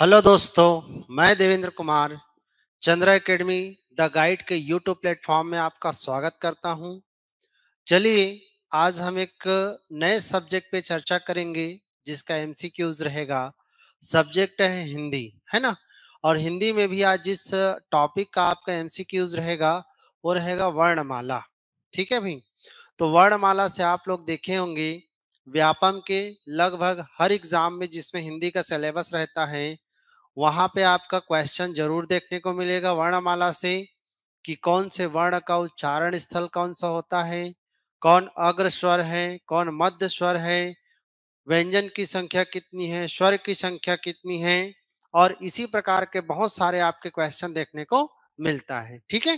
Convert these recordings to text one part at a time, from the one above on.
Hello दोस्तों, मैं Devendra Kumar Chandra academy the guide के यूट्यूब प्लेटफॉर्म में आपका स्वागत करता हूं। चलिए, आज हम एक नए सब्जेक्ट पे चर्चा करेंगे जिसका एमसीक्यूज रहेगा। सब्जेक्ट है हिंदी, है ना। और हिंदी में भी आज जिस टॉपिक का आपका एमसीक्यूज रहेगा वो रहेगा वर्णमाला। ठीक है भाई। तो वर्णमाला से आप लोग देखे होंगे व्यापम के लगभग हर एग्जाम में जिसमें हिंदी का सिलेबस रहता है वहां पे आपका क्वेश्चन जरूर देखने को मिलेगा वर्णमाला से कि कौन से वर्ण का उच्चारण स्थल कौन सा होता है, कौन अग्र स्वर है, कौन मध्य स्वर है, व्यंजन की संख्या कितनी है, स्वर की संख्या कितनी है, और इसी प्रकार के बहुत सारे आपके क्वेश्चन देखने को मिलता है। ठीक है।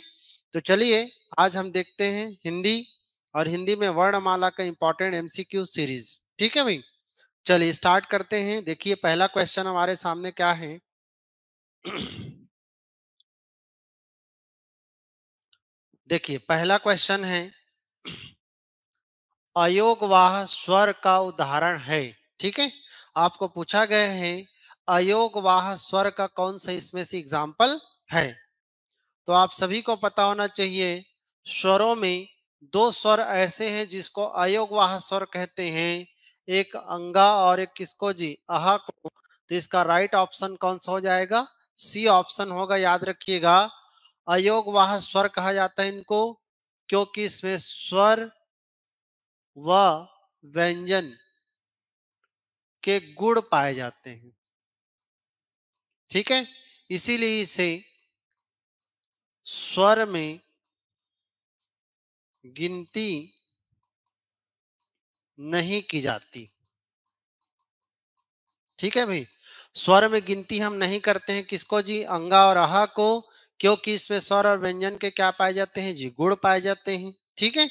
तो चलिए, आज हम देखते हैं हिंदी और हिंदी में वर्णमाला का इंपॉर्टेंट एमसीक्यू सीरीज। ठीक है भाई। चलिए स्टार्ट करते हैं। देखिए, पहला क्वेश्चन हमारे सामने क्या है। देखिए, पहला क्वेश्चन है अयोगवाह स्वर का उदाहरण है। ठीक है। आपको पूछा गया है अयोगवाह स्वर का कौन सा इसमें से एग्जाम्पल है। तो आप सभी को पता होना चाहिए स्वरों में दो स्वर ऐसे हैं जिसको अयोगवाह स्वर कहते हैं, एक अंगा और एक किसको जी, अहा को। तो इसका राइट ऑप्शन कौन सा हो जाएगा, सी ऑप्शन होगा। याद रखिएगा, अयोगवाह स्वर कहा जाता है इनको क्योंकि इसमें स्वर व व्यंजन के गुण पाए जाते हैं। ठीक है। इसीलिए इसे स्वर में गिनती नहीं की जाती। ठीक है भाई। स्वर में गिनती हम नहीं करते हैं किसको जी, अंगा और आहा को, क्योंकि इसमें स्वर और व्यंजन के क्या पाए जाते हैं जी, गुण पाए जाते हैं। ठीक है।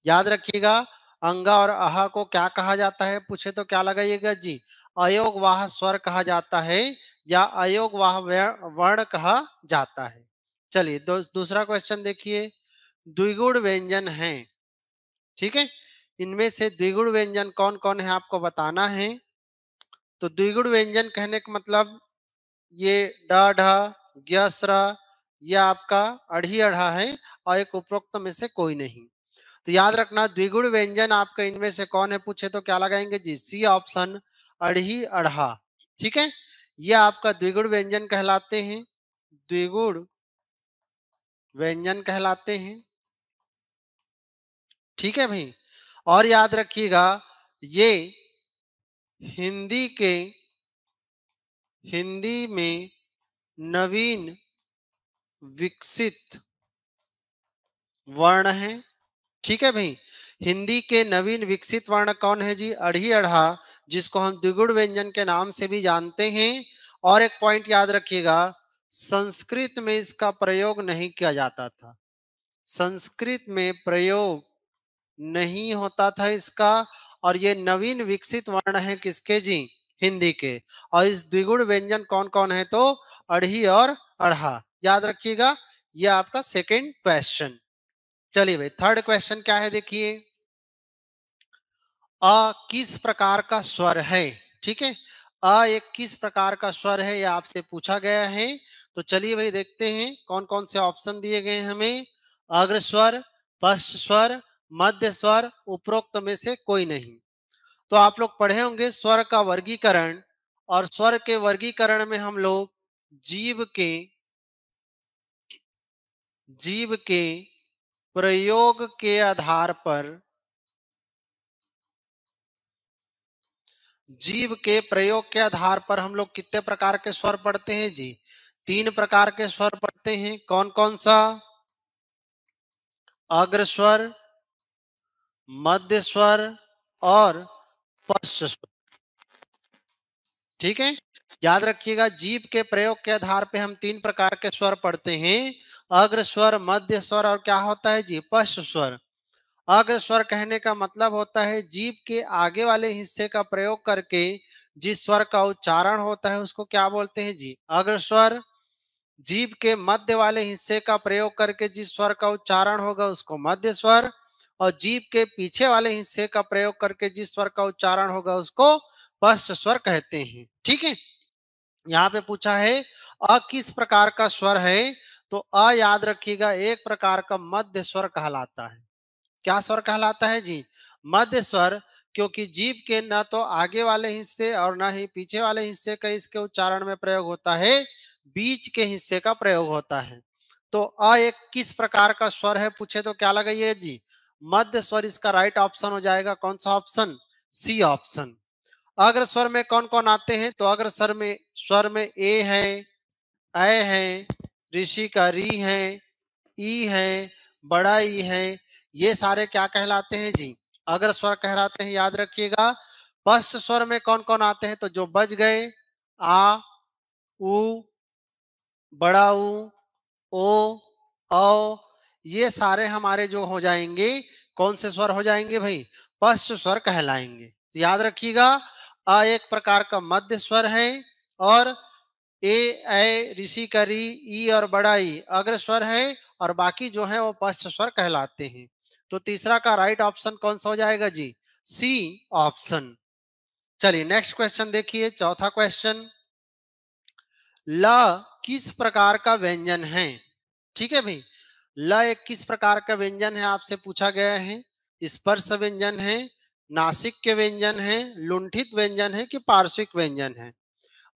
याद रखिएगा, अंगा और आहा को क्या कहा जाता है, पूछे तो क्या लगाइएगा जी, अयोगवाह स्वर कहा जाता है या अयोगवाह वर्ण कहा जाता है। चलिए दूसरा क्वेश्चन देखिए। द्विगुण व्यंजन है। ठीक है। इनमें से द्विगुण व्यंजन कौन कौन है आपको बताना है। तो द्विगुण व्यंजन कहने का मतलब ये ड ढ ग्यस्र, ये आपका अढ़ी अढ़ा है और एक उपरोक्त में से कोई नहीं। तो याद रखना, द्विगुण व्यंजन आपका इनमें से कौन है, पूछे तो क्या लगाएंगे जी, सी ऑप्शन, अढ़ी अढ़ा। ठीक है। ये आपका द्विगुण व्यंजन कहलाते हैं, द्विगुण व्यंजन कहलाते हैं। ठीक है भाई। और याद रखिएगा, ये हिंदी में नवीन विकसित वर्ण है। ठीक है भाई। हिंदी के नवीन विकसित वर्ण कौन है जी, अढ़ी अढ़ा, जिसको हम द्विगुण व्यंजन के नाम से भी जानते हैं। और एक पॉइंट याद रखिएगा, संस्कृत में इसका प्रयोग नहीं किया जाता था, संस्कृत में प्रयोग नहीं होता था इसका। और ये नवीन विकसित वर्ण है किसके जी, हिंदी के। और इस द्विगुण व्यंजन कौन कौन है, तो अढ़ी और अढ़ा। याद रखिएगा, ये आपका सेकेंड क्वेश्चन। चलिए भाई, थर्ड क्वेश्चन क्या है देखिए। अ किस प्रकार का स्वर है। ठीक है। अ एक किस प्रकार का स्वर है, यह आपसे पूछा गया है। तो चलिए भाई देखते हैं कौन कौन से ऑप्शन दिए गए हैं हमें। अग्र स्वर, पश्च स्वर, मध्य स्वर, उपरोक्त में से कोई नहीं। तो आप लोग पढ़े होंगे स्वर का वर्गीकरण, और स्वर के वर्गीकरण में हम लोग जीव के प्रयोग के आधार पर, जीव के प्रयोग के आधार पर हम लोग कितने प्रकार के स्वर पढ़ते हैं जी, तीन प्रकार के स्वर पढ़ते हैं। कौन कौन सा, अग्र स्वर, मध्य स्वर और पश्च स्वर। ठीक है। याद रखिएगा, जीव के प्रयोग के आधार पे हम तीन प्रकार के स्वर पढ़ते हैं, अग्र स्वर, मध्य स्वर और क्या होता है जी, पश्च स्वर। अग्र स्वर कहने का मतलब होता है जीव के आगे वाले हिस्से का प्रयोग करके जिस स्वर का उच्चारण होता है उसको क्या बोलते हैं जी, अग्र स्वर। जीभ के मध्य वाले हिस्से का प्रयोग करके जिस स्वर का उच्चारण होगा उसको मध्य स्वर, और जीभ के पीछे वाले हिस्से का प्रयोग करके जिस स्वर का उच्चारण होगा उसको पश्च स्वर कहते हैं। ठीक है। यहाँ पे पूछा है अ किस प्रकार का स्वर है, तो अ याद रखिएगा एक प्रकार का मध्य स्वर कहलाता है। क्या स्वर कहलाता है जी? मध्य स्वर। क्योंकि जीभ के न तो आगे वाले हिस्से और न ही पीछे वाले हिस्से का इसके उच्चारण में प्रयोग होता है, बीच के हिस्से का प्रयोग होता है। तो अ एक किस प्रकार का स्वर है पूछे तो क्या लगाइए जी? मध्य स्वर। इसका राइट ऑप्शन हो जाएगा कौन सा ऑप्शन? C option. अग्र स्वर में कौन कौन आते हैं? तो अग्र स्वर में ए है, ऐ है, ऋषि का री है, ई है, बड़ा ई है। ये सारे क्या कहलाते हैं जी? अग्र स्वर कहलाते हैं, याद रखिएगा। पश्च स्वर में कौन कौन आते हैं? तो जो बच गए आ, उ, बड़ा ऊ, ओ, औ, ये सारे हमारे जो हो जाएंगे, कौन से स्वर हो जाएंगे भाई? पश्च स्वर कहलाएंगे। तो याद रखिएगा अ एक प्रकार का मध्य स्वर है और ए, ऐ, ऋषि का री, ई और बड़ा ई अग्र स्वर है और बाकी जो है वो पश्च स्वर कहलाते हैं। तो तीसरा का राइट ऑप्शन कौन सा हो जाएगा जी? C option. चलिए नेक्स्ट क्वेश्चन देखिए, चौथा क्वेश्चन। ल किस प्रकार का व्यंजन है? ठीक है भाई। ल एक किस प्रकार का व्यंजन है आपसे पूछा गया है? स्पर्श व्यंजन है, नासिक के व्यंजन है, लुंठित व्यंजन है कि पार्श्विक व्यंजन है?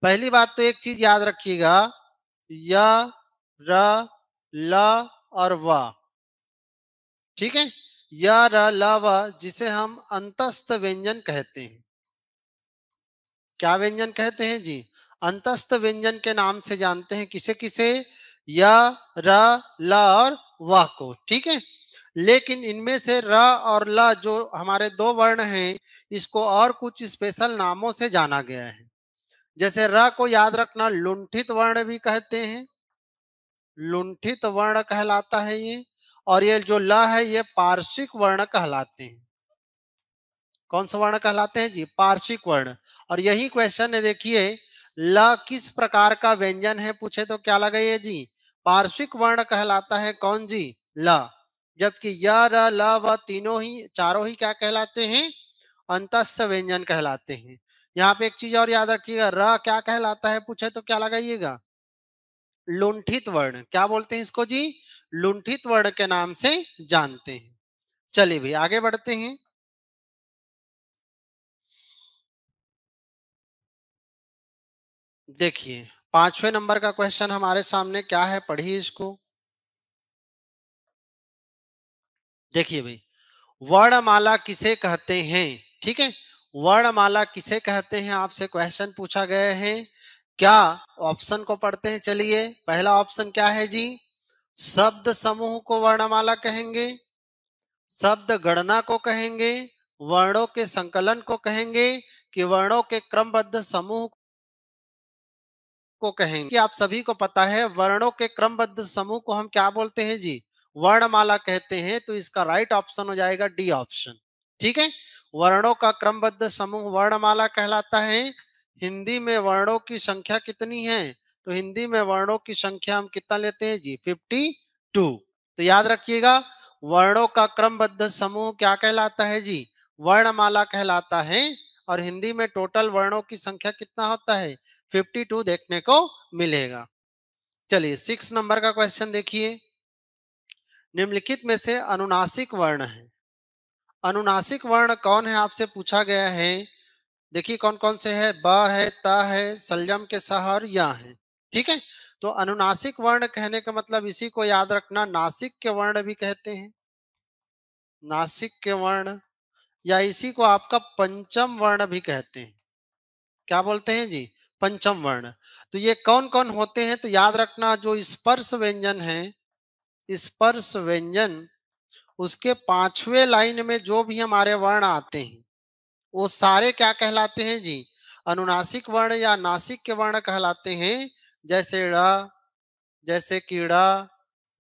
पहली बात तो एक चीज याद रखिएगा, य, र, ल और व। ठीक है। य, र, ल, व जिसे हम अंतस्थ व्यंजन कहते हैं। क्या व्यंजन कहते हैं जी? अंतस्थ व्यंजन के नाम से जानते हैं किसे किसे? य, र, ल और व को। ठीक है। लेकिन इनमें से र और ल जो हमारे दो वर्ण हैं, इसको और कुछ स्पेशल नामों से जाना गया है। जैसे र को याद रखना लुंठित वर्ण भी कहते हैं, लुंठित वर्ण कहलाता है ये। और ये जो ल है ये पार्श्विक वर्ण कहलाते हैं। कौन सा वर्ण कहलाते हैं जी? पार्श्विक वर्ण। और यही क्वेश्चन है देखिए, ल किस प्रकार का व्यंजन है पूछे तो क्या लगाइए जी? पार्श्विक वर्ण कहलाता है कौन जी? ल। जबकि य, र, ल, व तीनों ही चारों ही क्या कहलाते हैं? अंतस्थ व्यंजन कहलाते हैं। यहाँ पे एक चीज और याद रखिएगा, र क्या कहलाता है पूछे तो क्या लगाइएगा? लुंठित वर्ण। क्या बोलते हैं इसको जी? लुंठित वर्ण के नाम से जानते हैं। चलिए भाई आगे बढ़ते हैं। देखिए पांचवें नंबर का क्वेश्चन हमारे सामने क्या है, पढ़िए इसको। देखिए भाई, वर्णमाला किसे कहते हैं? ठीक है। वर्णमाला किसे कहते हैं आपसे क्वेश्चन पूछा गया है। क्या ऑप्शन को पढ़ते हैं, चलिए। पहला ऑप्शन क्या है जी? शब्द समूह को वर्णमाला कहेंगे, शब्द गणना को कहेंगे, वर्णों के संकलन को कहेंगे कि वर्णों के क्रमबद्ध समूह को कहेंगे। कि आप सभी को पता है वर्णों के क्रमबद्ध समूह को हम क्या बोलते हैं जी? वर्णमाला कहते हैं। तो इसका राइट ऑप्शन हो जाएगा डी ऑप्शन। ठीक है। वर्णों का क्रमबद्ध समूह वर्णमाला कहलाता है। हिंदी में वर्णों की संख्या कितनी है? तो हिंदी में वर्णों की संख्या हम कितना लेते हैं जी? 52। तो याद रखिएगा, वर्णों का क्रमबद्ध समूह क्या कहलाता है जी? वर्णमाला कहलाता है। और हिंदी में टोटल वर्णों की संख्या कितना होता है? 52 देखने को मिलेगा। चलिए 6 नंबर का क्वेश्चन देखिए। निम्नलिखित में से अनुनासिक वर्ण है। अनुनासिक वर्ण कौन है आपसे पूछा गया है। देखिए कौन कौन से है, ब है, त है, संयम के सह और या है। ठीक है। तो अनुनासिक वर्ण कहने का मतलब इसी को याद रखना, नासिक के वर्ण भी कहते हैं। नासिक के वर्ण या इसी को आपका पंचम वर्ण भी कहते हैं। क्या बोलते हैं जी? पंचम वर्ण। तो ये कौन कौन होते हैं? तो याद रखना, जो स्पर्श व्यंजन है, स्पर्श व्यंजन, उसके पांचवें लाइन में जो भी हमारे वर्ण आते हैं वो सारे क्या कहलाते हैं जी? अनुनासिक वर्ण या नासिक के वर्ण कहलाते हैं। जैसे ड़, जैसे कीड़ा,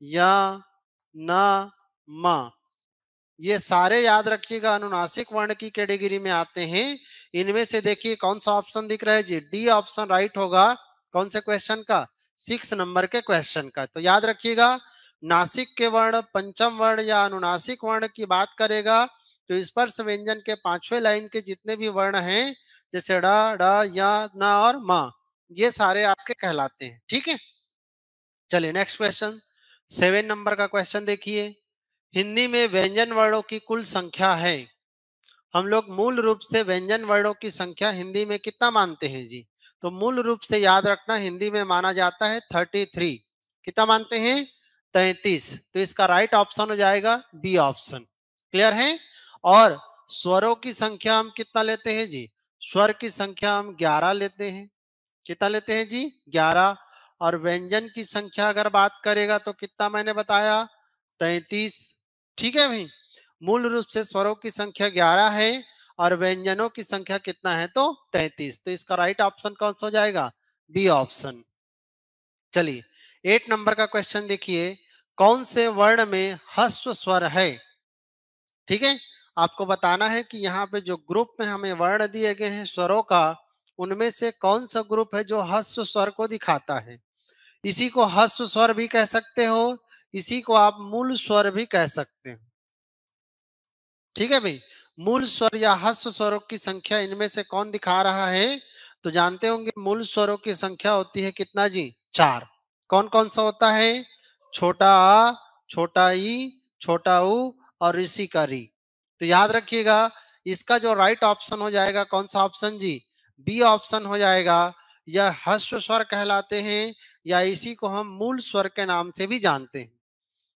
या, न, म, ये सारे याद रखिएगा अनुनासिक वर्ण की कैटेगरी में आते हैं। इनमें से देखिए कौन सा ऑप्शन दिख रहा है जी? डी ऑप्शन राइट होगा। कौन से क्वेश्चन का? 6 नंबर के क्वेश्चन का। तो याद रखिएगा, नासिक के वर्ण, पंचम वर्ण या अनुनासिक वर्ण की बात करेगा तो स्पर्श व्यंजन के पांचवें लाइन के जितने भी वर्ण हैं, जैसे ड, ड, य, न और म, ये सारे आपके कहलाते हैं। ठीक है, चलिए नेक्स्ट क्वेश्चन, 7 नंबर का क्वेश्चन देखिए। हिंदी में व्यंजन वर्णों की कुल संख्या है। हम लोग मूल रूप से व्यंजन वर्णों की संख्या हिंदी में कितना मानते हैं जी? तो मूल रूप से याद रखना, हिंदी में माना जाता है 33। कितना मानते हैं? 33। तो इसका राइट ऑप्शन हो जाएगा बी ऑप्शन। क्लियर है? और स्वरों की संख्या हम कितना लेते हैं जी? स्वर की संख्या हम 11 लेते हैं। कितना लेते हैं जी? 11। और व्यंजन की संख्या अगर बात करेगा तो कितना मैंने बताया? 33। ठीक है भाई, मूल रूप से स्वरों की संख्या 11 है और व्यंजनों की संख्या कितना है? तो 33। तो इसका राइट ऑप्शन कौन सा हो जाएगा? B option. चलिए 8 नंबर का क्वेश्चन देखिए, कौन से वर्ण में ह्रस्व स्वर है? ठीक है, आपको बताना है कि यहाँ पे जो ग्रुप में हमें वर्ण दिए गए हैं स्वरों का, उनमें से कौन सा ग्रुप है जो ह्रस्व स्वर को दिखाता है। इसी को ह्रस्व स्वर भी कह सकते हो, इसी को आप मूल स्वर भी कह सकते हो। ठीक है भाई, मूल स्वर या ह्रस्व स्वरों की संख्या इनमें से कौन दिखा रहा है? तो जानते होंगे मूल स्वरों की संख्या होती है कितना जी? 4। कौन कौन सा होता है? छोटा आ, छोटा ई, छोटा ऊ और ऋषि का री। तो याद रखिएगा, इसका जो राइट ऑप्शन हो जाएगा कौन सा ऑप्शन जी? बी ऑप्शन हो जाएगा। यह ह्रस्व स्वर कहलाते हैं या इसी को हम मूल स्वर के नाम से भी जानते हैं,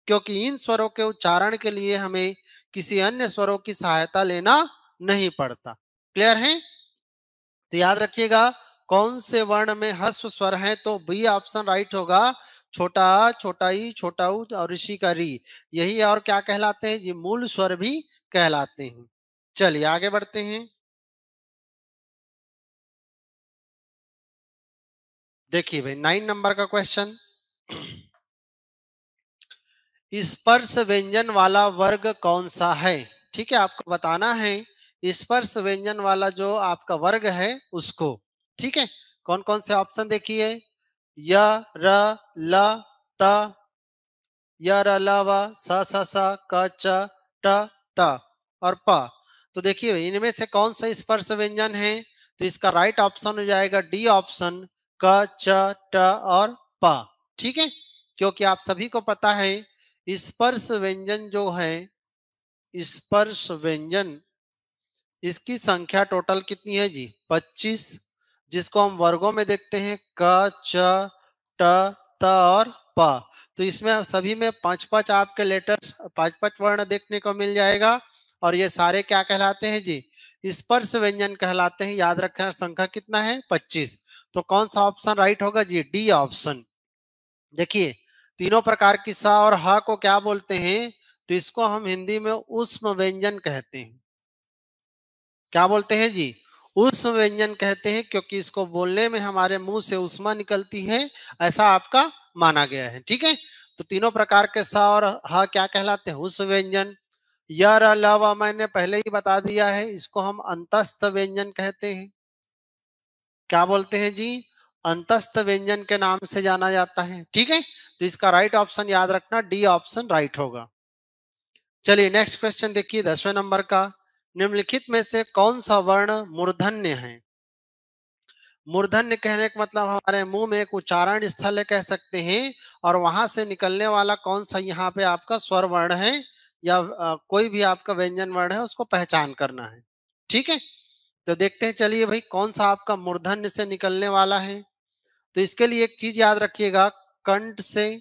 क्योंकि इन स्वरों के उच्चारण के लिए हमें किसी अन्य स्वरों की सहायता लेना नहीं पड़ता। क्लियर है? तो याद रखिएगा, कौन से वर्ण में ह्रस्व स्वर है? तो बी ऑप्शन राइट होगा। छोटा आ, छोटा ई, छोटा ऊ और ऋषि का री, यही और क्या कहलाते हैं जी? मूल स्वर भी कहलाते हैं। चलिए आगे बढ़ते हैं। देखिए भाई 9 नंबर का क्वेश्चन, स्पर्श व्यंजन वाला वर्ग कौन सा है? ठीक है, आपको बताना है स्पर्श व्यंजन वाला जो आपका वर्ग है उसको। ठीक है, कौन कौन से ऑप्शन देखिए, य, र, ल, त, य, र, ल, व, स, क, च, ट, त और प। तो देखिए इनमें से कौन सा स्पर्श व्यंजन है? तो इसका राइट ऑप्शन हो जाएगा डी ऑप्शन, क, च, ट और प। ठीक है, क्योंकि आप सभी को पता है स्पर्श व्यंजन जो है, स्पर्श व्यंजन, इसकी संख्या टोटल कितनी है जी? 25, जिसको हम वर्गों में देखते हैं क, च, ट, त और प। तो इसमें सभी में 5-5 आपके लेटर्स, 5-5 वर्ण देखने को मिल जाएगा और ये सारे क्या कहलाते हैं जी? स्पर्श व्यंजन कहलाते हैं। याद रखना संख्या कितना है? 25। तो कौन सा ऑप्शन राइट होगा जी? D option. देखिए तीनों प्रकार की स और ह को क्या बोलते हैं? तो इसको हम हिंदी में ऊष्म व्यंजन कहते हैं। क्या बोलते हैं जी? ऊष्म व्यंजन कहते हैं, क्योंकि इसको बोलने में हमारे मुंह से ऊष्मा निकलती है, ऐसा आपका माना गया है। ठीक है, तो तीनों प्रकार के स और ह क्या कहलाते हैं? ऊष्म व्यंजन। य, र, ल, व मैंने पहले ही बता दिया है, इसको हम अंतस्थ व्यंजन कहते हैं। क्या बोलते हैं जी? अंतस्थ व्यंजन के नाम से जाना जाता है। ठीक है, तो इसका राइट ऑप्शन याद रखना, डी ऑप्शन राइट होगा। चलिए नेक्स्ट क्वेश्चन देखिए 10वें नंबर का, निम्नलिखित में से कौन सा वर्ण मूर्धन्य है? मूर्धन्य कहने का मतलब हमारे मुंह में एक उच्चारण स्थल है कह सकते हैं, और वहां से निकलने वाला कौन सा यहाँ पे आपका स्वर वर्ण है या कोई भी आपका व्यंजन वर्ण है उसको पहचान करना है। ठीक है, तो देखते हैं चलिए भाई कौन सा आपका मूर्धन्य से निकलने वाला है। तो इसके लिए एक चीज याद रखिएगा, कंठ से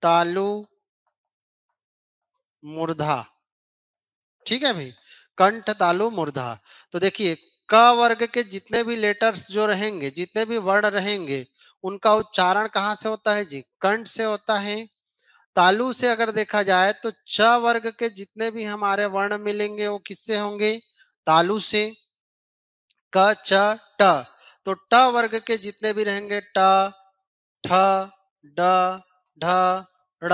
तालु मूर्धा। ठीक है भाई, कंठ तालु मूर्धा। तो देखिए क वर्ग के जितने भी लेटर्स जो रहेंगे, जितने भी वर्ण रहेंगे, उनका उच्चारण कहाँ से होता है जी? कंठ से होता है। तालु से अगर देखा जाए तो च वर्ग के जितने भी हमारे वर्ण मिलेंगे वो किससे होंगे? तालु से। क, च, ट, तो ट वर्ग के जितने भी रहेंगे ट, ठ, ड, ढ, ड़,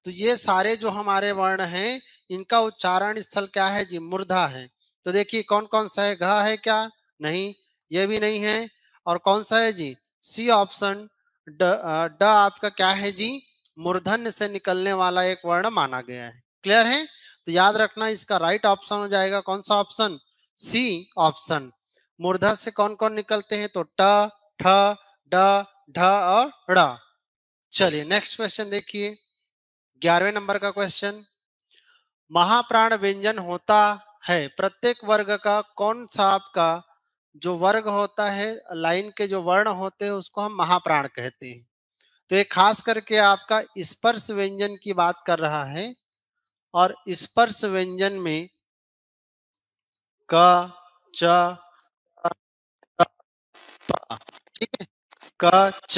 तो ये सारे जो हमारे वर्ण हैं इनका उच्चारण स्थल क्या है जी? मूर्धा है। तो देखिए कौन कौन सा है? घ है क्या? नहीं, ये भी नहीं है। और कौन सा है जी? C option. ड आपका क्या है जी? मूर्धन्य से निकलने वाला एक वर्ण माना गया है। क्लियर है? तो याद रखना इसका राइट ऑप्शन हो जाएगा कौन सा ऑप्शन? C option. मूर्धा से कौन कौन निकलते हैं? तो ट, ठ, ड, ढ और ड़। चलिए नेक्स्ट क्वेश्चन देखिए, 11वें नंबर का क्वेश्चन, महाप्राण व्यंजन होता है प्रत्येक वर्ग का कौन सा? आपका जो वर्ग होता है, लाइन के जो वर्ण होते हैं उसको हम महाप्राण कहते हैं। तो ये खास करके आपका स्पर्श व्यंजन की बात कर रहा है, और स्पर्श व्यंजन में क, च, ट, प, ठीक है, क, च,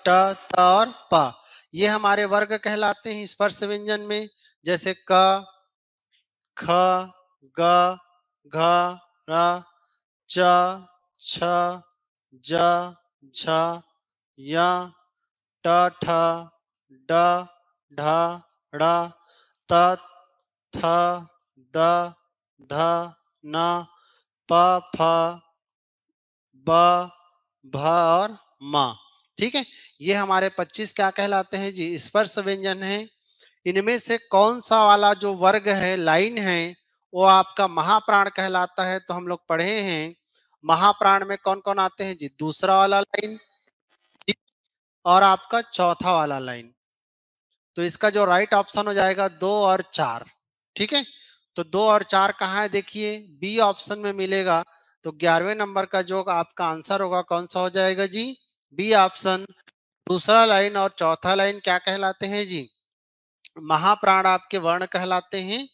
ट, त और प, ये हमारे वर्ग कहलाते हैं स्पर्श व्यंजन में। जैसे क, ख, ग, घ, र, च, छ, ज, झ, य, ट, ठ, ड, ढ, ढ़, त, थ, द, ध, न, प, फ, ब, भ और म। ठीक है, ये हमारे 25 क्या कहलाते हैं जी? स्पर्श व्यंजन है। इनमें से कौन सा वाला जो वर्ग है, लाइन है, वो आपका महाप्राण कहलाता है? तो हम लोग पढ़े हैं महाप्राण में कौन कौन आते हैं जी? दूसरा वाला लाइन, ठीक, और आपका चौथा वाला लाइन। तो इसका जो राइट ऑप्शन हो जाएगा 2 और 4। ठीक है, तो 2 और 4 कहाँ है? देखिए बी ऑप्शन में मिलेगा। तो 11वें नंबर का जो आपका आंसर होगा कौन सा हो जाएगा जी? B option. दूसरा लाइन और चौथा लाइन क्या कहलाते हैं जी? महाप्राण आपके वर्ण कहलाते हैं।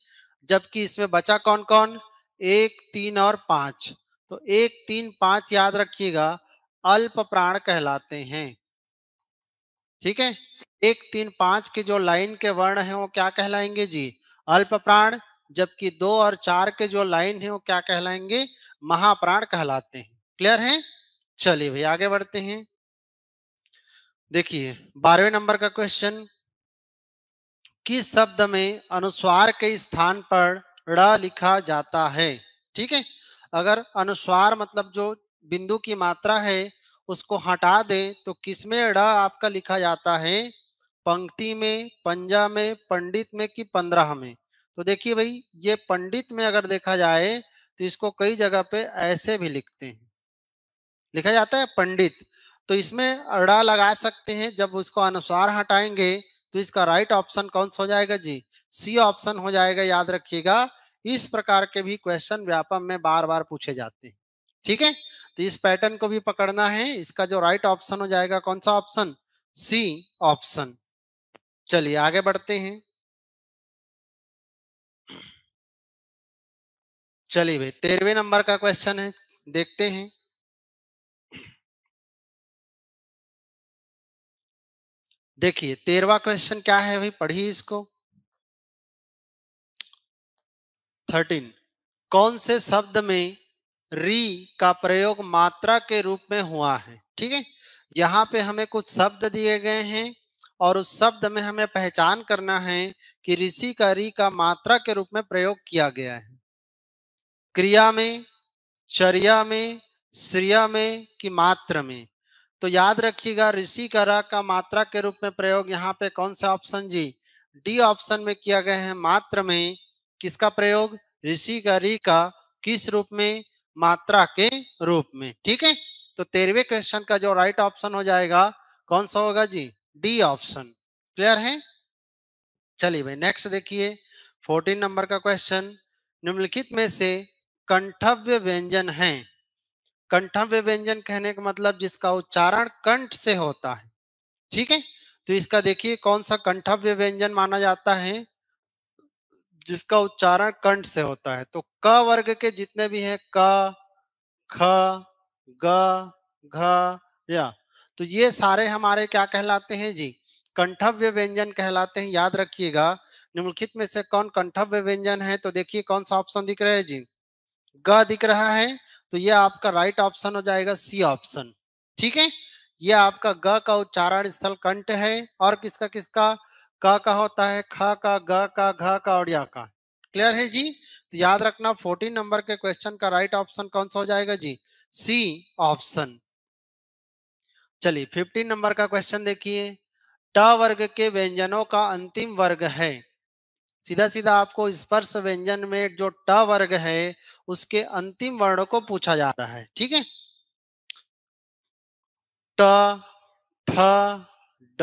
जबकि इसमें बचा कौन कौन? 1, 3 और 5। तो 1, 3, 5 याद रखिएगा, अल्प प्राण कहलाते हैं। ठीक है, 1, 3, 5 के जो लाइन के वर्ण हैं वो क्या कहलाएंगे जी? अल्प प्राण। जबकि 2 और 4 के जो लाइन है वो क्या कहलाएंगे? महाप्राण कहलाते हैं। क्लियर है? चलिए भाई आगे बढ़ते हैं। देखिए 12वें नंबर का क्वेश्चन, किस शब्द में अनुस्वार के स्थान पर ड़ लिखा जाता है? ठीक है, अगर अनुस्वार मतलब जो बिंदु की मात्रा है उसको हटा दें तो किसमें ड़ आपका लिखा जाता है? पंक्ति में, पंजा में, पंडित में कि 15 में? तो देखिए भाई, ये पंडित में अगर देखा जाए तो इसको कई जगह पे ऐसे भी लिखते हैं, लिखा जाता है पंडित। तो इसमें अड़ा लगा सकते हैं। जब उसको अनुस्वार हटाएंगे तो इसका राइट ऑप्शन कौन सा हो जाएगा जी? सी ऑप्शन हो जाएगा। याद रखिएगा, इस प्रकार के भी क्वेश्चन व्यापम में बार बार पूछे जाते हैं। ठीक है, तो इस पैटर्न को भी पकड़ना है। इसका जो राइट ऑप्शन हो जाएगा कौन सा ऑप्शन? सी ऑप्शन। चलिए आगे बढ़ते हैं। चलिए भाई 13वें नंबर का क्वेश्चन है, देखते हैं। देखिए 13वां क्वेश्चन क्या है भाई, पढ़िए इसको। 13, कौन से शब्द में री का प्रयोग मात्रा के रूप में हुआ है? ठीक है, यहाँ पे हमें कुछ शब्द दिए गए हैं और उस शब्द में हमें पहचान करना है कि ऋषि का री का मात्रा के रूप में प्रयोग किया गया है। क्रिया में, चर्या में, श्रिया में कि मात्र में? तो याद रखिएगा, ऋषि का र का मात्रा के रूप में प्रयोग यहाँ पे कौन सा ऑप्शन जी? डी ऑप्शन में किया गया है, मात्र में। किसका प्रयोग? ऋषि का री का किस रूप में? मात्रा के रूप में। ठीक है, तो 13वें क्वेश्चन का जो राइट ऑप्शन हो जाएगा कौन सा होगा जी? D option. क्लियर है? चलिए भाई नेक्स्ट देखिए 14 नंबर का क्वेश्चन, निम्नलिखित में से कंठव्य व्यंजन है। कंठव्य व्यंजन कहने का मतलब जिसका उच्चारण कंठ से होता है। ठीक है, तो इसका देखिए कौन सा कंठव्य व्यंजन माना जाता है जिसका उच्चारण कंठ से होता है? तो क वर्ग के जितने भी हैं, क, ख, ग, घ, या, तो ये सारे हमारे क्या कहलाते हैं जी? कंठव्य व्यंजन कहलाते हैं। याद रखिएगा, निम्नलिखित में से कौन कंठव्य व्यंजन है? तो देखिए कौन सा ऑप्शन दिख रहा है जी? ग दिख रहा है। तो ये आपका राइट ऑप्शन हो जाएगा सी ऑप्शन। ठीक है, ये आपका ग का उच्चारण स्थल कंठ है। और किसका किसका? क का होता है, ख का, ग का, घ का और या का। क्लियर है जी? तो याद रखना 14 नंबर के क्वेश्चन का राइट ऑप्शन कौन सा हो जाएगा जी? C option. चलिए 15 नंबर का क्वेश्चन देखिए, ट वर्ग के व्यंजनों का अंतिम वर्ग है। सीधा सीधा आपको स्पर्श व्यंजन में जो ट वर्ग है उसके अंतिम वर्ण को पूछा जा रहा है। ठीक है, ट, थ, ड,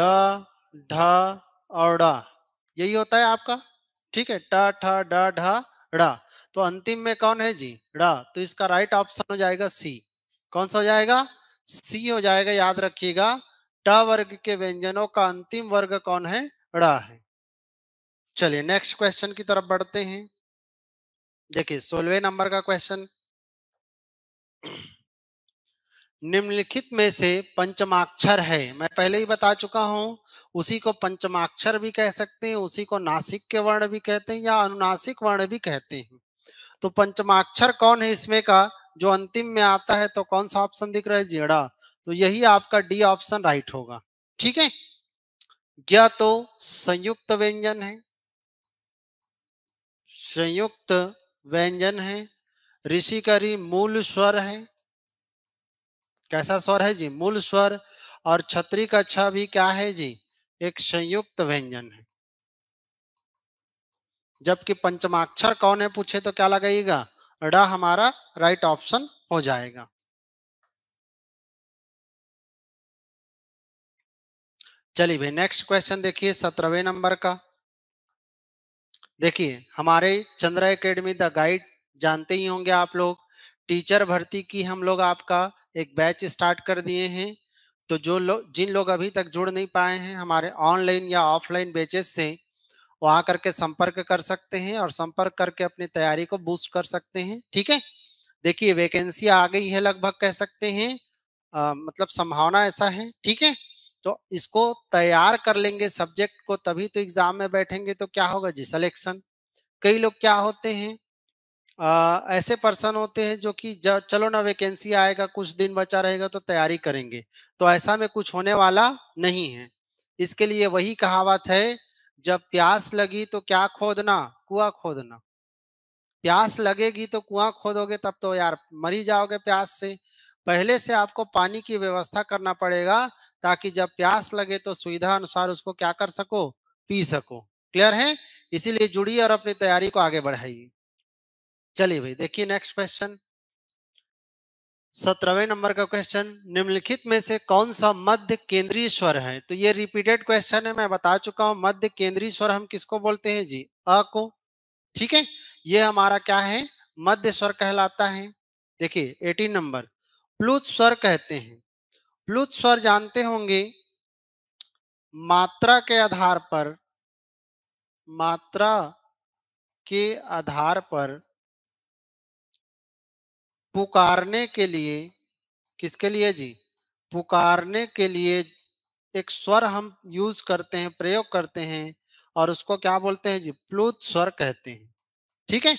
ढ और ड, यही होता है आपका। ठीक है, ट, ठ, ड, ढ, ड़। तो अंतिम में कौन है जी? ड़। तो इसका राइट ऑप्शन हो जाएगा सी। कौन सा हो जाएगा? सी हो जाएगा। याद रखिएगा, ट वर्ग के व्यंजनों का अंतिम वर्ग कौन है? ड़ है। चलिए नेक्स्ट क्वेश्चन की तरफ बढ़ते हैं। देखिए 16वें नंबर का क्वेश्चन, निम्नलिखित में से पंचमाक्षर है। मैं पहले ही बता चुका हूं, उसी को पंचमाक्षर भी कह सकते हैं, उसी को नासिक के वर्ण भी कहते हैं या अनुनासिक वर्ण भी कहते हैं। तो पंचमाक्षर कौन है इसमें का जो अंतिम में आता है? तो कौन सा ऑप्शन दिख रहा है? जेड़ा। तो यही आपका डी ऑप्शन राइट होगा। ठीक है, ज्ञ तो संयुक्त व्यंजन है, संयुक्त व्यंजन है। ऋषि का री मूल स्वर है। कैसा स्वर है जी? मूल स्वर। और छतरी का छ भी क्या है जी? एक संयुक्त व्यंजन है। जबकि पंचमाक्षर कौन है पूछे तो क्या लगाइएगा? ड़ हमारा राइट ऑप्शन हो जाएगा। चलिए भाई नेक्स्ट क्वेश्चन देखिए 17वें नंबर का। देखिए हमारे चंद्रा एकेडमी द गाइड जानते ही होंगे आप लोग, टीचर भर्ती की हम लोग आपका एक बैच स्टार्ट कर दिए हैं। तो जो लोग, जिन लोग अभी तक जुड़ नहीं पाए हैं हमारे ऑनलाइन या ऑफलाइन बैचेस से, वो आकर के संपर्क कर सकते हैं और संपर्क करके अपनी तैयारी को बूस्ट कर सकते हैं। ठीक है, देखिए वैकेंसी आ गई है लगभग, कह सकते हैं मतलब संभावना ऐसा है। ठीक है, तो इसको तैयार कर लेंगे सब्जेक्ट को, तभी तो एग्जाम में बैठेंगे तो क्या होगा जी? सिलेक्शन। कई लोग क्या होते हैं, ऐसे पर्सन होते हैं जो कि जब चलो ना वैकेंसी आएगा, कुछ दिन बचा रहेगा तो तैयारी करेंगे। तो ऐसा में कुछ होने वाला नहीं है। इसके लिए वही कहावत है, जब प्यास लगी तो क्या खोदना? कुआं खोदना। प्यास लगेगी तो कुआं खोदोगे तब तो यार मर ही जाओगे प्यास से। पहले से आपको पानी की व्यवस्था करना पड़ेगा, ताकि जब प्यास लगे तो सुविधा अनुसार उसको क्या कर सको? पी सको। क्लियर है? इसीलिए जुड़िए और अपनी तैयारी को आगे बढ़ाइए। चलिए भाई देखिए नेक्स्ट क्वेश्चन, 17वें नंबर का क्वेश्चन, निम्नलिखित में से कौन सा मध्य केंद्रीय स्वर है? तो ये रिपीटेड क्वेश्चन है, मैं बता चुका हूं। मध्य केंद्रीय स्वर हम किसको बोलते हैं जी? अ को। ठीक है, ये हमारा क्या है? मध्य स्वर कहलाता है। देखिए 18 नंबर, प्लुत स्वर कहते हैं। प्लुत स्वर जानते होंगे, मात्रा के आधार पर, मात्रा के आधार पर पुकारने के लिए, किसके लिए जी? पुकारने के लिए एक स्वर हम यूज करते हैं, प्रयोग करते हैं, और उसको क्या बोलते हैं जी? प्लुत स्वर कहते हैं। ठीक है,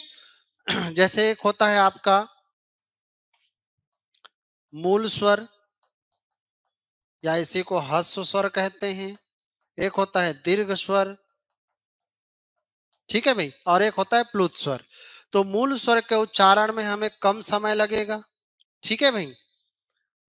जैसे एक होता है आपका मूल स्वर, या इसी को ह्रस्व स्वर कहते हैं। एक होता है दीर्घ स्वर। ठीक है भाई, और एक होता है प्लुत स्वर। तो मूल स्वर के उच्चारण में हमें कम समय लगेगा। ठीक है भाई,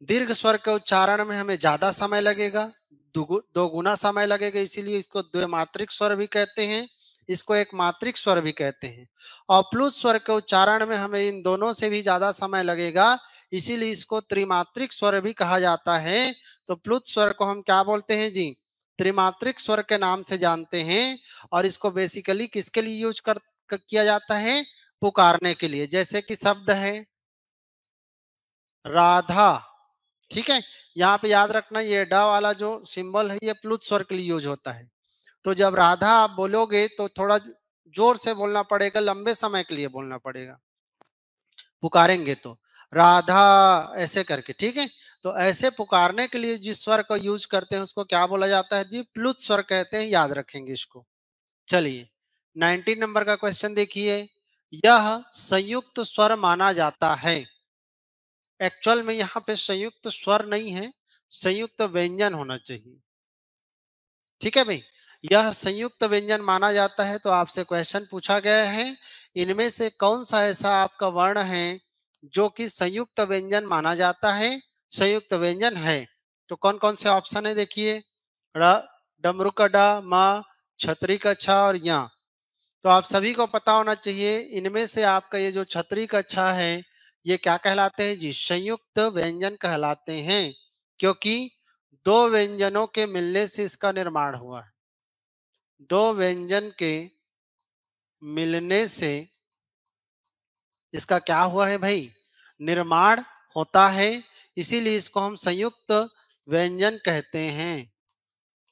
दीर्घ स्वर के उच्चारण में हमें ज्यादा समय लगेगा, दो गुना समय लगेगा। इसीलिए इसको द्विमात्रिक स्वर भी कहते हैं, इसको एक मात्रिक स्वर भी कहते हैं। और प्लुत स्वर के उच्चारण में हमें इन दोनों से भी ज्यादा समय लगेगा, इसीलिए इसको त्रिमात्रिक स्वर भी कहा जाता है। तो प्लुत स्वर को हम क्या बोलते हैं जी? त्रिमात्रिक स्वर के नाम से जानते हैं। और इसको बेसिकली किसके लिए यूज किया जाता है? पुकारने के लिए। जैसे कि शब्द है राधा। ठीक है, यहाँ पे याद रखना, ये ड वाला जो सिंबल है ये प्लुत स्वर के लिए यूज होता है। तो जब राधा आप बोलोगे तो थोड़ा जोर से बोलना पड़ेगा, लंबे समय के लिए बोलना पड़ेगा पुकारेंगे तो, राधा ऐसे करके। ठीक है, तो ऐसे पुकारने के लिए जिस स्वर को यूज करते हैं उसको क्या बोला जाता है जी? प्लुत स्वर कहते हैं। याद रखेंगे इसको। चलिए 19 नंबर का क्वेश्चन देखिए, यह संयुक्त स्वर माना जाता है। एक्चुअल में यहाँ पे संयुक्त स्वर नहीं है, संयुक्त व्यंजन होना चाहिए। ठीक है भाई, यह संयुक्त व्यंजन माना जाता है। तो आपसे क्वेश्चन पूछा गया है, इनमें से कौन सा ऐसा आपका वर्ण है जो कि संयुक्त व्यंजन माना जाता है, संयुक्त व्यंजन है? तो कौन कौन से ऑप्शन है देखिए, ड़, डमरू का ड, म, छतरी का छ और या। तो आप सभी को पता होना चाहिए, इनमें से आपका ये जो छतरी का छ है, ये क्या कहलाते हैं जी? संयुक्त व्यंजन कहलाते हैं, क्योंकि दो व्यंजनों के मिलने से इसका निर्माण हुआ है। दो व्यंजन के मिलने से इसका क्या हुआ है भाई? निर्माण होता है। इसीलिए इसको हम संयुक्त व्यंजन कहते हैं।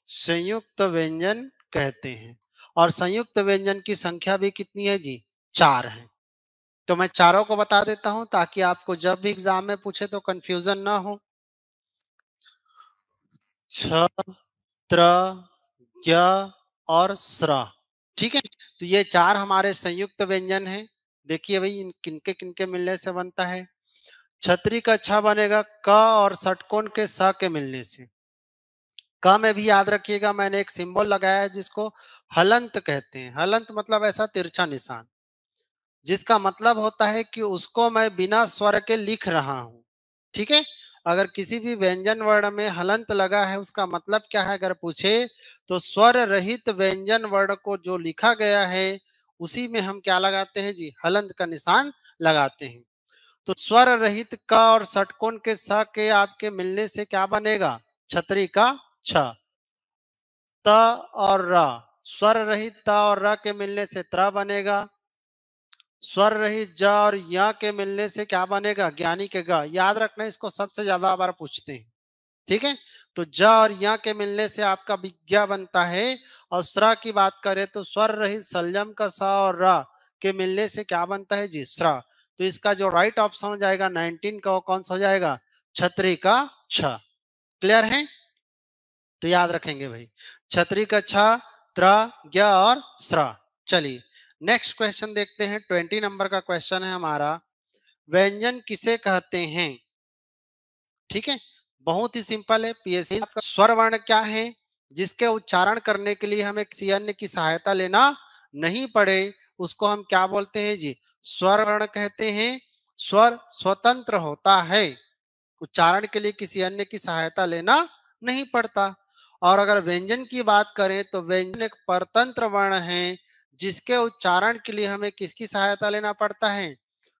संयुक्त व्यंजन कहते हैं। और संयुक्त व्यंजन की संख्या भी कितनी है जी? 4 है। तो मैं चारों को बता देता हूं ताकि आपको जब भी एग्जाम में पूछे तो कंफ्यूजन ना हो। छ, त्र, य और स्र। ठीक है, तो ये चार हमारे संयुक्त व्यंजन हैं। देखिए भाई, इन किनके किनके मिलने से बनता है। छतरी का छ बनेगा क और षटकोण के स के मिलने से। क में भी याद रखिएगा, मैंने एक सिंबल लगाया है जिसको हलंत कहते हैं। हलंत मतलब ऐसा तिरछा निशान, जिसका मतलब होता है कि उसको मैं बिना स्वर के लिख रहा हूं। ठीक है, अगर किसी भी व्यंजन वर्ण में हलंत लगा है, उसका मतलब क्या है अगर पूछे, तो स्वर रहित व्यंजन वर्ण को जो लिखा गया है उसी में हम क्या लगाते हैं जी? हलंत का निशान लगाते हैं। तो स्वर रहित क और षटकोण के स के आपके मिलने से क्या बनेगा? छतरी का छ। त और र, स्वर रहित त और र के मिलने से त्र बनेगा। स्वर रहित ज और य के मिलने से क्या बनेगा? ज्ञानी के ग। याद रखना, इसको सबसे ज्यादा बार पूछते हैं। ठीक है, तो ज और य के मिलने से आपका विज्ञा बनता है। और स्र की बात करें तो स्वर रहित संयम का स और र के मिलने से क्या बनता है जी? स्र। तो इसका जो राइट ऑप्शन हो जाएगा 19 का, वो कौन सा हो जाएगा? छतरी का छ। क्लियर है? तो याद रखेंगे भाई, छतरी का छ, त्र, ज्ञ और स्र। चलिए नेक्स्ट क्वेश्चन देखते हैं। 20 नंबर का क्वेश्चन है हमारा, व्यंजन किसे कहते हैं? ठीक है, बहुत ही सिंपल है। पीएससी आपका स्वर वर्ण क्या है जिसके उच्चारण करने के लिए हमें किसी अन्य की सहायता लेना नहीं पड़े, उसको हम क्या बोलते हैं जी? स्वर वर्ण कहते हैं। स्वर स्वतंत्र होता है, उच्चारण के लिए किसी अन्य की सहायता लेना नहीं पड़ता। और अगर व्यंजन की बात करें तो व्यंजन एक परतंत्र वर्ण है, जिसके उच्चारण के लिए हमें किसकी सहायता लेना पड़ता है?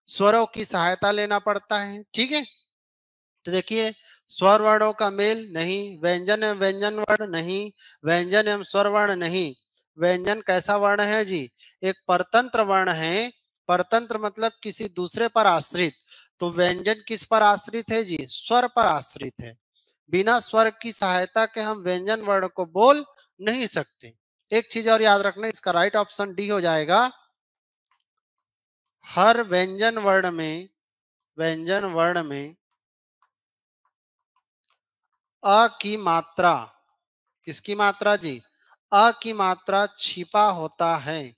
स्वरों की सहायता लेना पड़ता है। ठीक है, तो देखिए, स्वर वर्णों का मेल नहीं, व्यंजन एवं व्यंजन वर्ण नहीं, व्यंजन एवं स्वर वर्ण नहीं। व्यंजन कैसा वर्ण है जी? एक परतंत्र वर्ण है। परतंत्र मतलब किसी दूसरे पर आश्रित। तो व्यंजन किस पर आश्रित है जी? स्वर पर आश्रित है। बिना स्वर की सहायता के हम व्यंजन वर्ण को बोल नहीं सकते। एक चीज और याद रखना, इसका राइट ऑप्शन डी हो जाएगा। हर व्यंजन वर्ण में अ की मात्रा, किसकी मात्रा जी? अ की मात्रा छिपा होता है।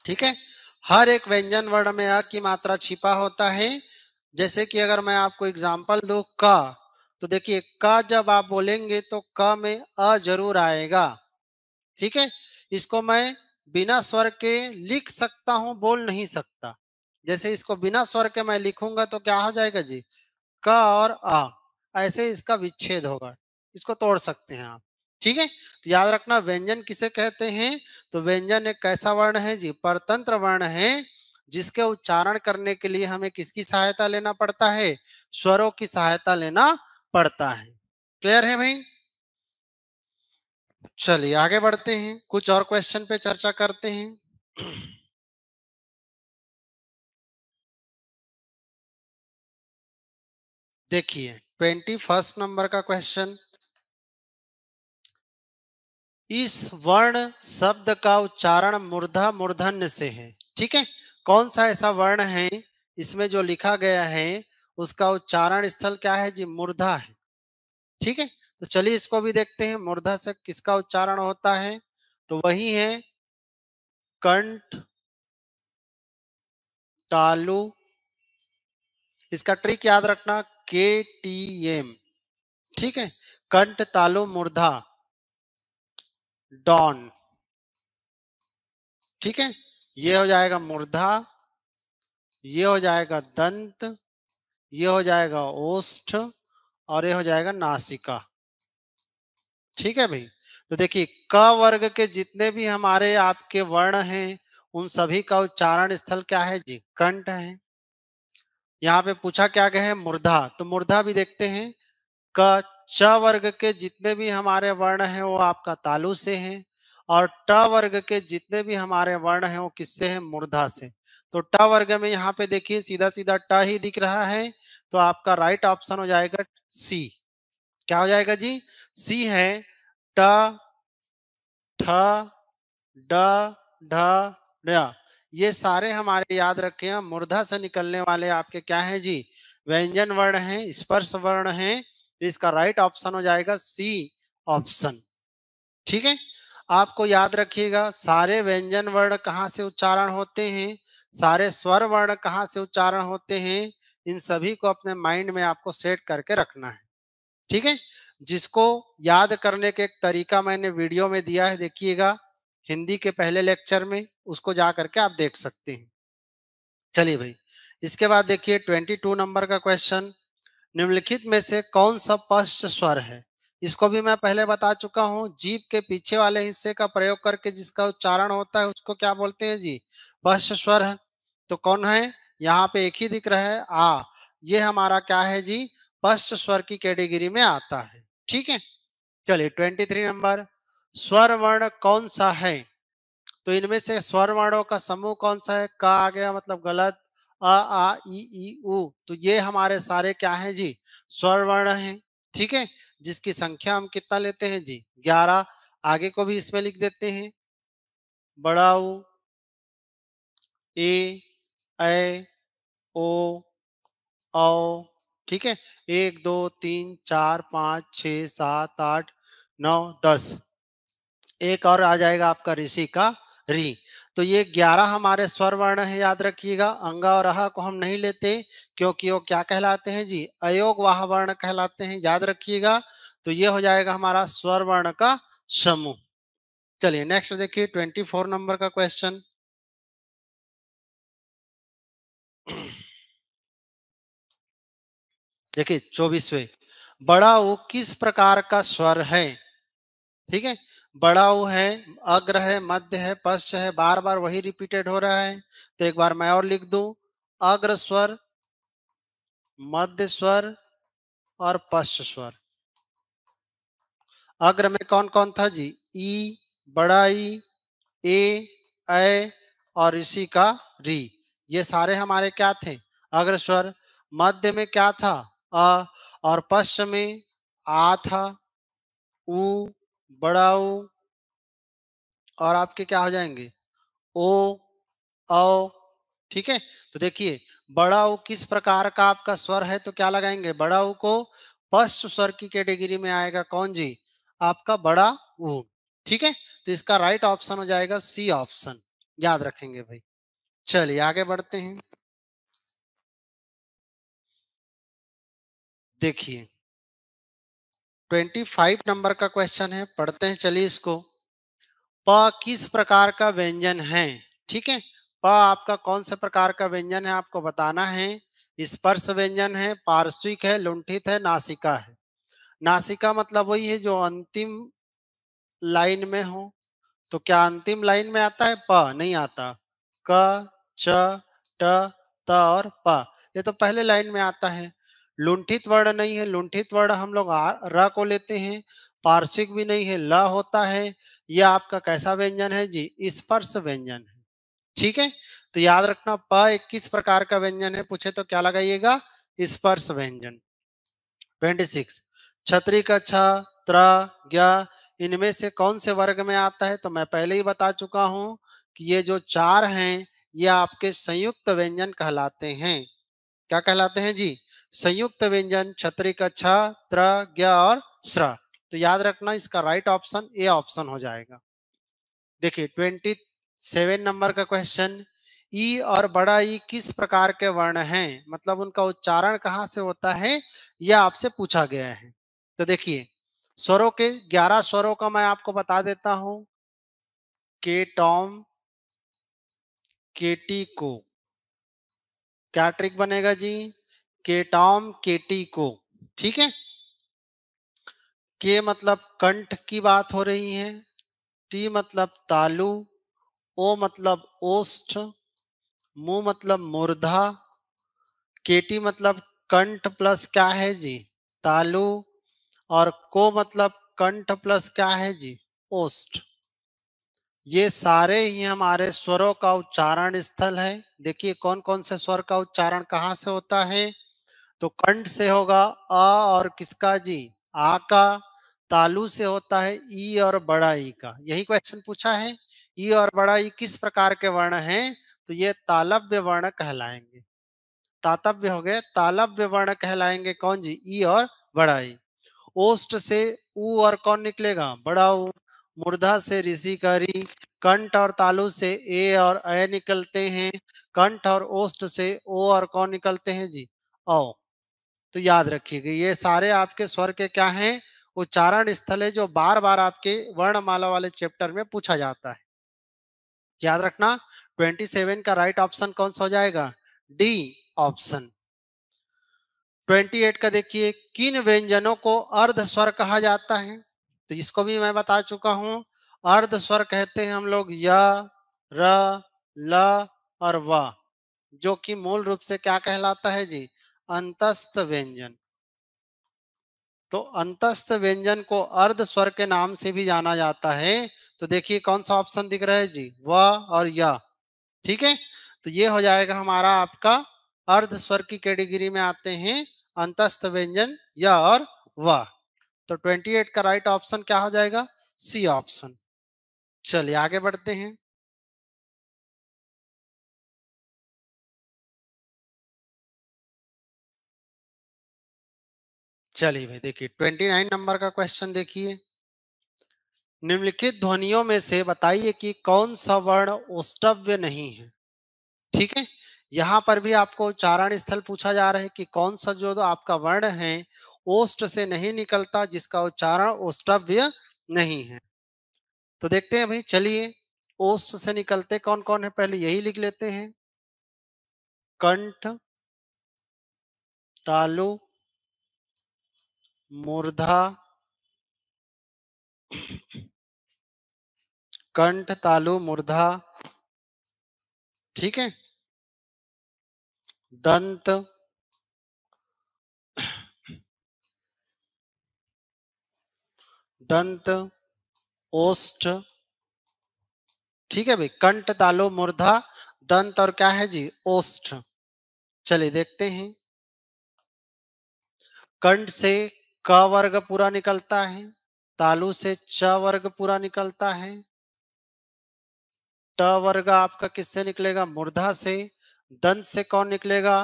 ठीक है, हर एक व्यंजन वर्ण में अ की मात्रा छिपा होता है। जैसे कि अगर मैं आपको एग्जांपल दूं क, तो देखिए क जब आप बोलेंगे तो क में अ जरूर आएगा। ठीक है, इसको मैं बिना स्वर के लिख सकता हूं, बोल नहीं सकता। जैसे इसको बिना स्वर के मैं लिखूंगा तो क्या हो जाएगा जी? क और अ, ऐसे इसका विच्छेद होगा। इसको तोड़ सकते हैं आप। ठीक है, तो याद रखना, व्यंजन किसे कहते हैं? तो व्यंजन एक कैसा वर्ण है जी? परतंत्र वर्ण है, जिसके उच्चारण करने के लिए हमें किसकी सहायता लेना पड़ता है? स्वरों की सहायता लेना पड़ता है। क्लियर है भाई? चलिए आगे बढ़ते हैं, कुछ और क्वेश्चन पे चर्चा करते हैं। देखिए 21 नंबर का क्वेश्चन, इस वर्ण शब्द का उच्चारण मूर्धा मूर्धन्य से है। ठीक है, कौन सा ऐसा वर्ण है इसमें जो लिखा गया है उसका उच्चारण स्थल क्या है जी? मूर्धा है। ठीक है, तो चलिए इसको भी देखते हैं, मूर्धा से किसका उच्चारण होता है? तो वही है कंठ, तालु। इसका ट्रिक याद रखना, KTM। ठीक है, कंठ, तालु, मूर्धा, डॉन। ठीक है, ये हो जाएगा मूर्धा, ये हो जाएगा दंत, ये हो जाएगा ओष्ठ, और ये हो जाएगा नासिका। ठीक है भाई, तो देखिए क वर्ग के जितने भी हमारे आपके वर्ण हैं, उन सभी का उच्चारण स्थल क्या है जी? कंठ है। यहाँ पे पूछा क्या गया है? मूर्धा। तो मूर्धा भी देखते हैं। क च वर्ग के जितने भी हमारे वर्ण हैं वो आपका तालु से हैं और ट वर्ग के जितने भी हमारे वर्ण हैं वो किससे हैं? मूर्धा से। तो ट वर्ग में यहाँ पे देखिए सीधा सीधा ट ही दिख रहा है, तो आपका राइट ऑप्शन हो जाएगा सी। क्या हो जाएगा जी? सी है ट, ठ, ड, ढ, ड। ये सारे हमारे याद रखे हैं मूर्धा से निकलने वाले आपके क्या हैं जी? व्यंजन वर्ण हैं, स्पर्श वर्ण हैं। तो इसका राइट ऑप्शन हो जाएगा सी ऑप्शन। ठीक है, आपको याद रखिएगा सारे व्यंजन वर्ण कहाँ से उच्चारण होते हैं, सारे स्वर वर्ण कहाँ से उच्चारण होते हैं, इन सभी को अपने माइंड में आपको सेट करके रखना है। ठीक है, जिसको याद करने के एक तरीका मैंने वीडियो में दिया है, देखिएगा हिंदी के पहले लेक्चर में, उसको जा करके आप देख सकते हैं। चलिए भाई, इसके बाद देखिए 22 नंबर का क्वेश्चन, निम्नलिखित में से कौन सा पश्च स्वर है? इसको भी मैं पहले बता चुका हूं, जीभ के पीछे वाले हिस्से का प्रयोग करके जिसका उच्चारण होता है उसको क्या बोलते हैं जी? पश्च स्वर है। तो कौन है? यहाँ पे एक ही दिख रहा है आ, ये हमारा क्या है जी? पश्च स्वर की कैटेगरी में आता है। ठीक है, चलिए 23 नंबर, स्वर वर्ण कौन सा है? तो इनमें से स्वर वर्णों का समूह कौन सा है? क आ गया मतलब गलत, अ आ ई उ, तो ये हमारे सारे क्या हैं जी? स्वर वर्ण हैं। ठीक है, जिसकी संख्या हम कितना लेते हैं जी? 11। आगे को भी इसमें लिख देते हैं, बड़ा ऊ, ए, ऐ, ओ, औ। ठीक है, 1 2 3 4 5 6 7 8 9 10, एक और आ जाएगा आपका ऋषि का री। तो ये 11 हमारे स्वर वर्ण है, याद रखिएगा। अंगा और अह को हम नहीं लेते क्योंकि वो क्या कहलाते हैं जी? अयोग वाह वर्ण कहलाते हैं, याद रखिएगा। तो ये हो जाएगा हमारा स्वर वर्ण का समूह। चलिए नेक्स्ट देखिए 24 नंबर का क्वेश्चन। देखिए 24वें, बड़ा ऊ किस प्रकार का स्वर है? ठीक है, बड़ा ऊ है, अग्र है, मध्य है, पश्च है, बार बार वही रिपीटेड हो रहा है। तो एक बार मैं और लिख दूं, अग्र स्वर, मध्य स्वर और पश्च स्वर। अग्र में कौन कौन था जी? ई, बड़ा ई, ए, ऐ और इसी का री। ये सारे हमारे क्या थे? अग्र स्वर। मध्य में क्या था? अ। और पश्च में आ था, उ, बड़ा ऊ और आपके क्या हो जाएंगे? ओ, औ। ठीक है, तो देखिए बड़ा ऊ किस प्रकार का आपका स्वर है, तो क्या लगाएंगे? बड़ा ऊ को पश्च स्वर की कैटेगरी में आएगा कौन जी? आपका बड़ा ऊ। ठीक है, तो इसका राइट ऑप्शन हो जाएगा सी ऑप्शन, याद रखेंगे भाई। चलिए आगे बढ़ते हैं। देखिए 25 नंबर का क्वेश्चन है, पढ़ते हैं चलिए इसको। प किस प्रकार का व्यंजन है? ठीक है, प आपका कौन से प्रकार का व्यंजन है आपको बताना है। स्पर्श व्यंजन है, पार्श्विक है, लुंठित है, नासिका है। नासिका मतलब वही है जो अंतिम लाइन में हो। तो क्या अंतिम लाइन में आता है? प नहीं आता। क, च, ट, त और प, ये तो पहले लाइन में आता है। लुंठित वर्ण नहीं है, लुंठित वर्ण हम लोग र को लेते हैं। पार्श्विक भी नहीं है, ल होता है। यह आपका कैसा व्यंजन है जी? स्पर्श व्यंजन है। ठीक है, तो याद रखना प एक किस प्रकार का व्यंजन है, पूछे तो क्या लगाइएगा? स्पर्श व्यंजन। 26, छतरी का छ, त्र, ज्ञ, इनमें से कौन से वर्ग में आता है? तो मैं पहले ही बता चुका हूं कि ये जो चार हैं ये आपके संयुक्त व्यंजन कहलाते हैं। क्या कहलाते हैं जी? संयुक्त व्यंजन, छतरी का छ, त्र, ज्ञ और स्र। तो याद रखना इसका राइट ऑप्शन ए ऑप्शन हो जाएगा। देखिए 27 नंबर का क्वेश्चन, ई और बड़ा ई किस प्रकार के वर्ण हैं, मतलब उनका उच्चारण कहाँ से होता है, यह आपसे पूछा गया है। तो देखिए स्वरों के 11 स्वरों का मैं आपको बता देता हूं। के टॉम, केटी को। क्या ट्रिक बनेगा जी? के टॉम, केटी को। ठीक है, के मतलब कंठ की बात हो रही है, टी मतलब तालु, ओ मतलब ओष्ठ, मु मतलब मूर्धा, केटी मतलब कंठ प्लस क्या है जी, तालु, और को मतलब कंठ प्लस क्या है जी, ओष्ठ। ये सारे ही हमारे स्वरों का उच्चारण स्थल है। देखिए कौन कौन से स्वर का उच्चारण कहाँ से होता है। तो कंठ से होगा अ और किसका जी, आ का। तालु से होता है ई और बड़ा ई का। यही क्वेश्चन पूछा है, ई और बड़ा ई किस प्रकार के वर्ण हैं। तो ये तालव्य वर्ण कहलाएंगे। तातव्य हो गए, तालव्य वर्ण कहलाएंगे कौन जी, ई और बड़ा ई। ओष्ठ से ऊ और कौन निकलेगा, बड़ा ऊ। मूर्धा से ऋषि का री। कंठ और तालु से ए और अ निकलते हैं। कंठ और ओष्ठ से ओ और कौन निकलते हैं जी, औ। तो याद रखिएगा ये सारे आपके स्वर के क्या हैं, उच्चारण स्थल है, जो बार बार आपके वर्णमाला वाले चैप्टर में पूछा जाता है। याद रखना 27 का राइट ऑप्शन कौन सा हो जाएगा, डी ऑप्शन। 28 का देखिए, किन व्यंजनों को अर्ध स्वर कहा जाता है। तो इसको भी मैं बता चुका हूं। अर्ध स्वर कहते हैं हम लोग य, र, ल और व, जो कि मूल रूप से क्या कहलाता है जी, अंतस्थ व्यंजन। तो अंतस्थ व्यंजन को अर्ध स्वर के नाम से भी जाना जाता है। तो देखिए कौन सा ऑप्शन दिख रहा है जी, व और य। ठीक है, तो ये हो जाएगा हमारा आपका अर्ध स्वर की कैटेगरी में आते हैं अंतस्थ व्यंजन य और व। तो 28 का राइट ऑप्शन क्या हो जाएगा, सी ऑप्शन। चलिए आगे बढ़ते हैं। चलिए भाई देखिए 29 नंबर का क्वेश्चन देखिए, निम्नलिखित ध्वनियों में से बताइए कि कौन सा वर्ण ओष्ठव्य नहीं है। ठीक है, यहाँ पर भी आपको उच्चारण स्थल पूछा जा रहा है कि कौन सा जो आपका वर्ण है ओष्ठ से नहीं निकलता, जिसका उच्चारण ओष्ठव्य नहीं है। तो देखते हैं भाई, चलिए ओष्ठ से निकलते कौन कौन है, पहले यही लिख लेते हैं। कंठ, तालु, मूर्धा, कंठ तालु मूर्धा, ठीक है, दंत, दंत, ओष्ठ। ठीक है भाई, कंठ तालु मूर्धा, दंत और क्या है जी, ओष्ठ। चलिए देखते हैं, कंठ से क वर्ग पूरा निकलता है, तालु से च वर्ग पूरा निकलता है, ट वर्ग आपका किससे निकलेगा, मूर्धा से। दंत से कौन निकलेगा,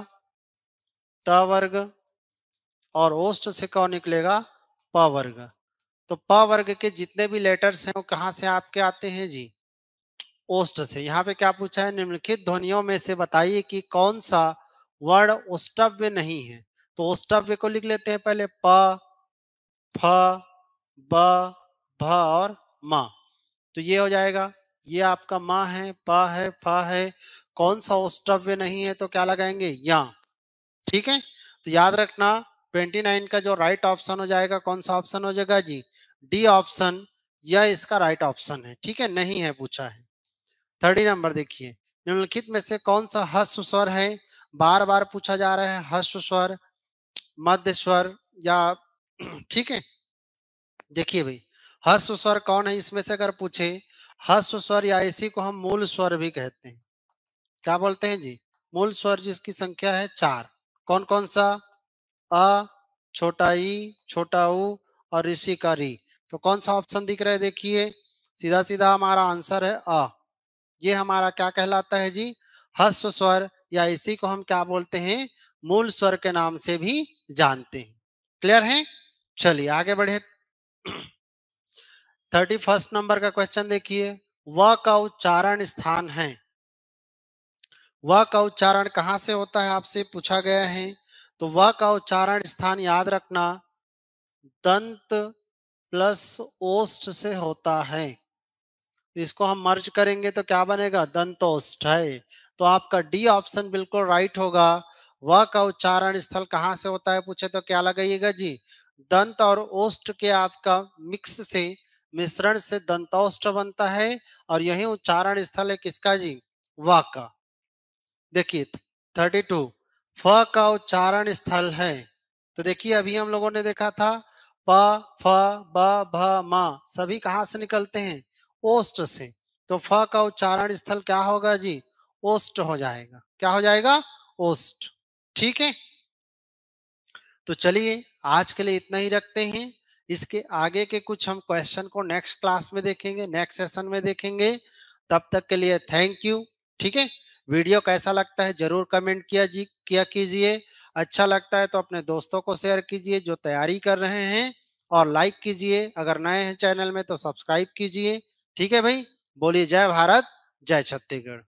त वर्ग, और ओष्ठ से कौन निकलेगा, प वर्ग। तो प वर्ग के जितने भी लेटर्स हैं वो कहाँ से आपके आते हैं जी, ओष्ठ से। यहाँ पे क्या पूछा है, निम्नलिखित ध्वनियों में से बताइए कि कौन सा वर्ण ओष्ठव्य नहीं है। तो ओष्ठव्य को लिख लेते हैं पहले, प, फ, ब, भ और म। तो ये हो जाएगा, ये आपका म है, प है, फ है। कौन सा ओष्ठव्य नहीं है, तो क्या लगाएंगे, या। ठीक है, तो याद रखना 29 का जो राइट ऑप्शन हो जाएगा, कौन सा ऑप्शन हो जाएगा जी, डी ऑप्शन। यह इसका राइट ऑप्शन है। ठीक है, नहीं है पूछा है। 30 नंबर देखिए, निम्नलिखित में से कौन सा ह्रस्व स्वर है। बार बार पूछा जा रहा है, ह्रस्व स्वर, मध्य स्वर या ठीक है, देखिए भाई ह्रस्व स्वर कौन है इसमें से, अगर पूछे ह्रस्व स्वर या इसी को हम मूल स्वर भी कहते हैं। क्या बोलते हैं जी, मूल स्वर, जिसकी संख्या है 4। कौन कौन सा, अ, छोटा ई, छोटा ऊ और ऋषि का री। तो कौन सा ऑप्शन दिख रहा है, देखिए सीधा सीधा हमारा आंसर है अ। ये हमारा क्या कहलाता है जी, ह्रस्व स्वर, या इसी को हम क्या बोलते हैं, मूल स्वर के नाम से भी जानते हैं। क्लियर है, चलिए आगे बढ़े। 31 नंबर का क्वेश्चन देखिए, व का उच्चारण स्थान है। व का उच्चारण कहाँ से होता है, आपसे पूछा गया है। तो व का उच्चारण स्थान याद रखना, दंत प्लस ओष्ठ से होता है। इसको हम मर्ज करेंगे तो क्या बनेगा, दंतोष्ठ है। तो आपका डी ऑप्शन बिल्कुल राइट होगा। व का उच्चारण स्थल कहाँ से होता है पूछे तो क्या लगाइएगा जी, दंत और ओष्ठ के आपका मिक्स से मिश्रण से दंतोष्ठ बनता है और यही उच्चारण स्थल है किसका जी? व का। देखिए 32 फ का उच्चारण स्थल है। तो देखिए अभी हम लोगों ने देखा था प फ ब भ म सभी कहां से निकलते हैं? ओष्ठ से। तो फ का उच्चारण स्थल क्या होगा जी? ओष्ठ हो जाएगा। क्या हो जाएगा? ओष्ठ। ठीक है। तो चलिए आज के लिए इतना ही रखते हैं। इसके आगे के कुछ हम क्वेश्चन को नेक्स्ट क्लास में देखेंगे, नेक्स्ट सेशन में देखेंगे। तब तक के लिए थैंक यू। ठीक है। वीडियो कैसा लगता है जरूर कमेंट किया कीजिए। अच्छा लगता है तो अपने दोस्तों को शेयर कीजिए जो तैयारी कर रहे हैं, और लाइक कीजिए। अगर नए हैं चैनल में तो सब्सक्राइब कीजिए। ठीक है भाई। बोलिए जय भारत, जय छत्तीसगढ़।